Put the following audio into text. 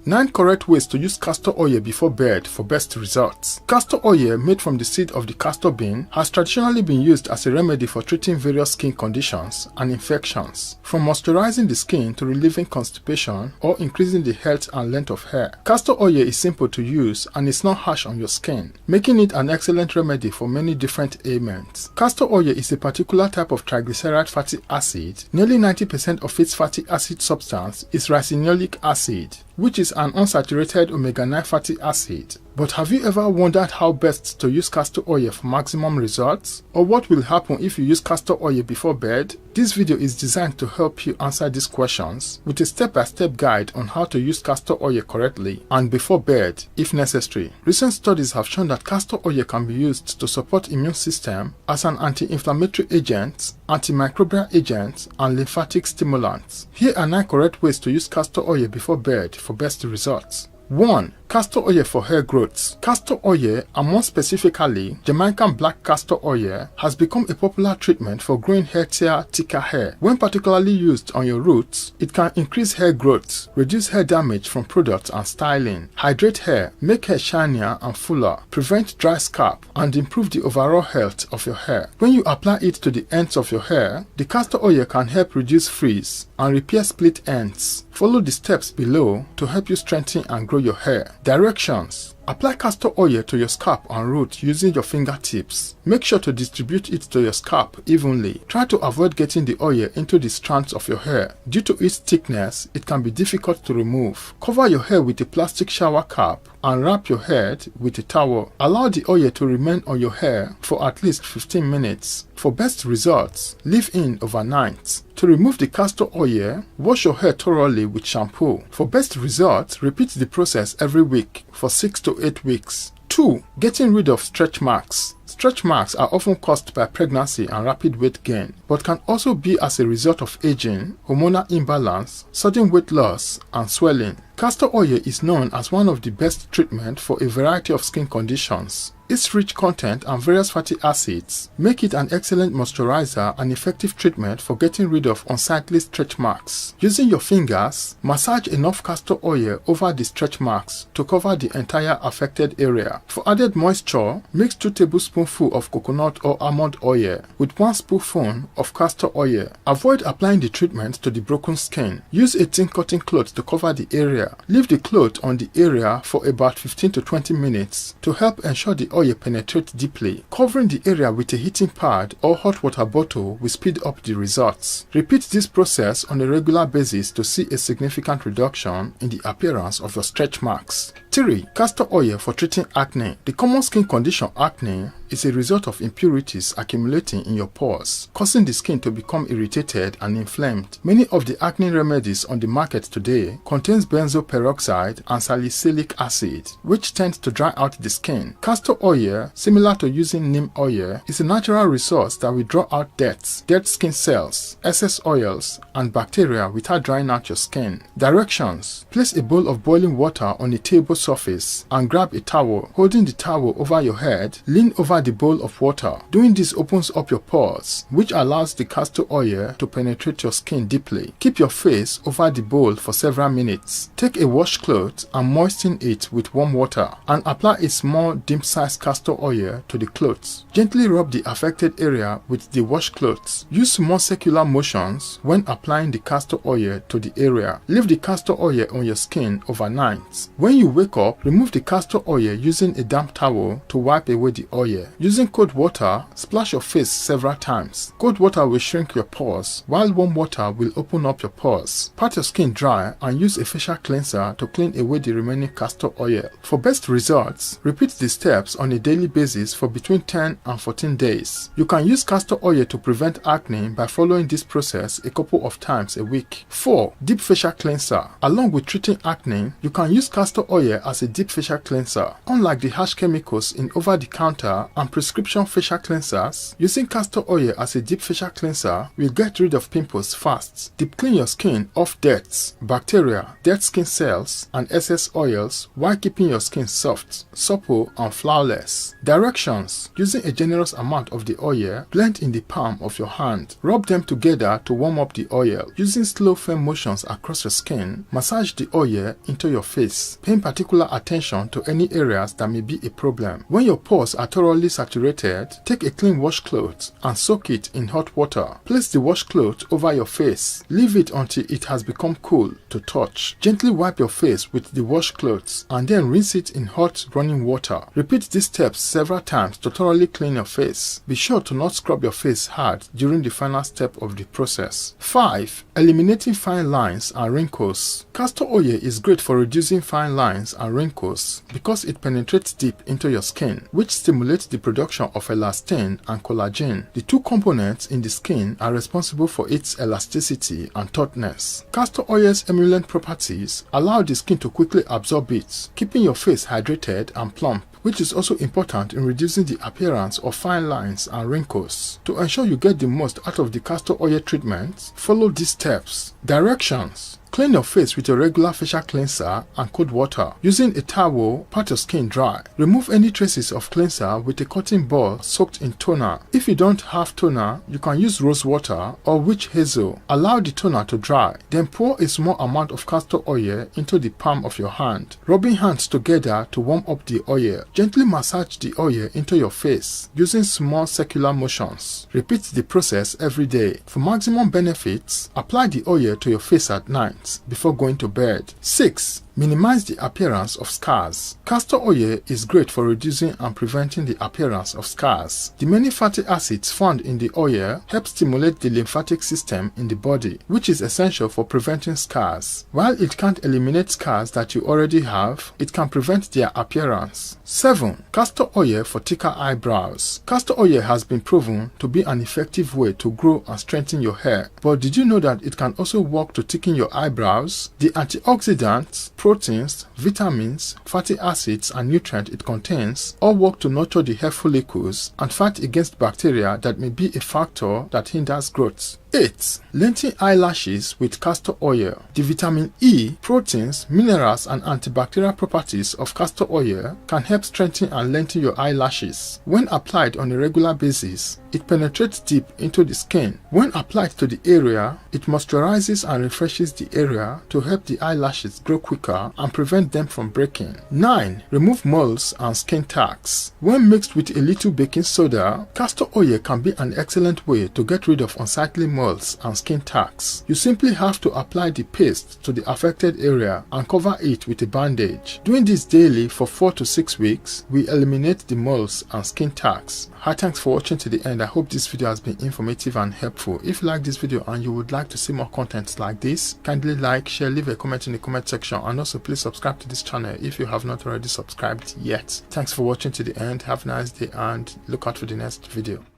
9 correct ways to use castor oil before bed for best results. Castor oil, made from the seed of the castor bean, has traditionally been used as a remedy for treating various skin conditions and infections, from moisturizing the skin to relieving constipation or increasing the health and length of hair. Castor oil is simple to use and is not harsh on your skin, making it an excellent remedy for many different ailments. Castor oil is a particular type of triglyceride fatty acid. Nearly 90% of its fatty acid substance is ricinoleic acid, which is an unsaturated omega-9 fatty acid. But have you ever wondered how best to use castor oil for maximum results? Or what will happen if you use castor oil before bed? This video is designed to help you answer these questions with a step-by-step guide on how to use castor oil correctly and before bed if necessary. Recent studies have shown that castor oil can be used to support immune system as an anti-inflammatory agent, antimicrobial agent, and lymphatic stimulant. Here are 9 correct ways to use castor oil before bed for best results. 1. Castor oil for hair growth. Castor oil, and more specifically Jamaican black castor oil, has become a popular treatment for growing healthier, thicker hair. When particularly used on your roots, it can increase hair growth, reduce hair damage from products and styling, hydrate hair, make hair shinier and fuller, prevent dry scalp, and improve the overall health of your hair. When you apply it to the ends of your hair, the castor oil can help reduce frizz and repair split ends. Follow the steps below to help you strengthen and grow your hair. Directions. Apply castor oil to your scalp and root using your fingertips. Make sure to distribute it to your scalp evenly. Try to avoid getting the oil into the strands of your hair. Due to its thickness, it can be difficult to remove. Cover your hair with a plastic shower cap and wrap your head with a towel. Allow the oil to remain on your hair for at least 15 minutes. For best results, leave in overnight. To remove the castor oil, wash your hair thoroughly with shampoo. For best results, repeat the process every week for 6 to 8 weeks. 2. Getting rid of stretch marks. Stretch marks are often caused by pregnancy and rapid weight gain, but can also be as a result of aging, hormonal imbalance, sudden weight loss, and swelling. Castor oil is known as one of the best treatments for a variety of skin conditions. Its rich content and various fatty acids make it an excellent moisturizer and effective treatment for getting rid of unsightly stretch marks. Using your fingers, massage enough castor oil over the stretch marks to cover the entire affected area. For added moisture, mix 2 tablespoons of coconut or almond oil with 1 spoonful of castor oil. Avoid applying the treatment to the broken skin. Use a thin cotton cloth to cover the area. Leave the cloth on the area for about 15 to 20 minutes to help ensure the oil penetrates deeply. Covering the area with a heating pad or hot water bottle will speed up the results. Repeat this process on a regular basis to see a significant reduction in the appearance of your stretch marks. 3. Castor oil for treating acne. The common skin condition acne is a result of impurities accumulating in your pores, causing the skin to become irritated and inflamed. Many of the acne remedies on the market today contains benzoyl peroxide and salicylic acid, which tend to dry out the skin. Castor oil, similar to using neem oil, is a natural resource that will draw out dead skin cells, excess oils, and bacteria without drying out your skin. Directions. Place a bowl of boiling water on a table surface and grab a towel. Holding the towel over your head, lean over the bowl of water. Doing this opens up your pores, which allows the castor oil to penetrate your skin deeply. Keep your face over the bowl for several minutes. Take a washcloth and moisten it with warm water and apply a small dim-sized castor oil to the cloth. Gently rub the affected area with the washcloth. Use small circular motions when applying the castor oil to the area. Leave the castor oil on your skin overnight. When you wake up, remove the castor oil using a damp towel to wipe away the oil. Using cold water, splash your face several times. Cold water will shrink your pores, while warm water will open up your pores. Pat your skin dry and use a facial cleanser to clean away the remaining castor oil. For best results, repeat the steps on a daily basis for between 10 and 14 days. You can use castor oil to prevent acne by following this process a couple of times a week. 4. Deep facial cleanser. Along with treating acne, you can use castor oil as a deep facial cleanser. Unlike the harsh chemicals in over-the-counter and prescription facial cleansers, using castor oil as a deep facial cleanser will get rid of pimples fast, deep clean your skin of dirt, bacteria, dead skin cells, and excess oils while keeping your skin soft, supple, and flawless. Directions: using a generous amount of the oil, blend in the palm of your hand. Rub them together to warm up the oil. Using slow firm motions across your skin, massage the oil into your face, paying particular attention to any areas that may be a problem. When your pores are thoroughly saturated, take a clean washcloth and soak it in hot water. Place the washcloth over your face. Leave it until it has become cool to touch. Gently wipe your face with the washcloth and then rinse it in hot running water. Repeat these steps several times to thoroughly clean your face. Be sure to not scrub your face hard during the final step of the process. 5. Eliminating fine lines and wrinkles. Castor oil is great for reducing fine lines and wrinkles because it penetrates deep into your skin, which stimulates the production of elastin and collagen. The two components in the skin are responsible for its elasticity and tautness. Castor oil's emollient properties allow the skin to quickly absorb it, keeping your face hydrated and plump, which is also important in reducing the appearance of fine lines and wrinkles. To ensure you get the most out of the castor oil treatment, follow these steps. Directions: clean your face with a regular facial cleanser and cold water. Using a towel, pat your skin dry. Remove any traces of cleanser with a cotton ball soaked in toner. If you don't have toner, you can use rose water or witch hazel. Allow the toner to dry. Then pour a small amount of castor oil into the palm of your hand, rubbing hands together to warm up the oil. Gently massage the oil into your face using small circular motions. Repeat the process every day. For maximum benefits, apply the oil to your face at night before going to bed. 6. Minimize the appearance of scars. Castor oil is great for reducing and preventing the appearance of scars. The many fatty acids found in the oil help stimulate the lymphatic system in the body, which is essential for preventing scars. While it can't eliminate scars that you already have, it can prevent their appearance. 7. Castor oil for thicker eyebrows. Castor oil has been proven to be an effective way to grow and strengthen your hair. But did you know that it can also work to thicken your eyebrows? The antioxidants, proteins, vitamins, fatty acids, and nutrients it contains all work to nurture the hair follicles and fight against bacteria that may be a factor that hinders growth. 8. Lengthen eyelashes with castor oil. The vitamin E, proteins, minerals, and antibacterial properties of castor oil can help strengthen and lengthen your eyelashes. When applied on a regular basis, it penetrates deep into the skin. When applied to the area, it moisturizes and refreshes the area to help the eyelashes grow quicker and prevent them from breaking. 9. Remove moles and skin tags. When mixed with a little baking soda, castor oil can be an excellent way to get rid of unsightly moles and skin tags. You simply have to apply the paste to the affected area and cover it with a bandage. Doing this daily for 4 to 6 weeks will eliminate the moles and skin tags. Hi, thanks for watching to the end. I hope this video has been informative and helpful. If you like this video and you would like to see more content like this, kindly like, share, leave a comment in the comment section, and also please subscribe to this channel if you have not already subscribed yet. Thanks for watching to the end. Have a nice day and look out for the next video.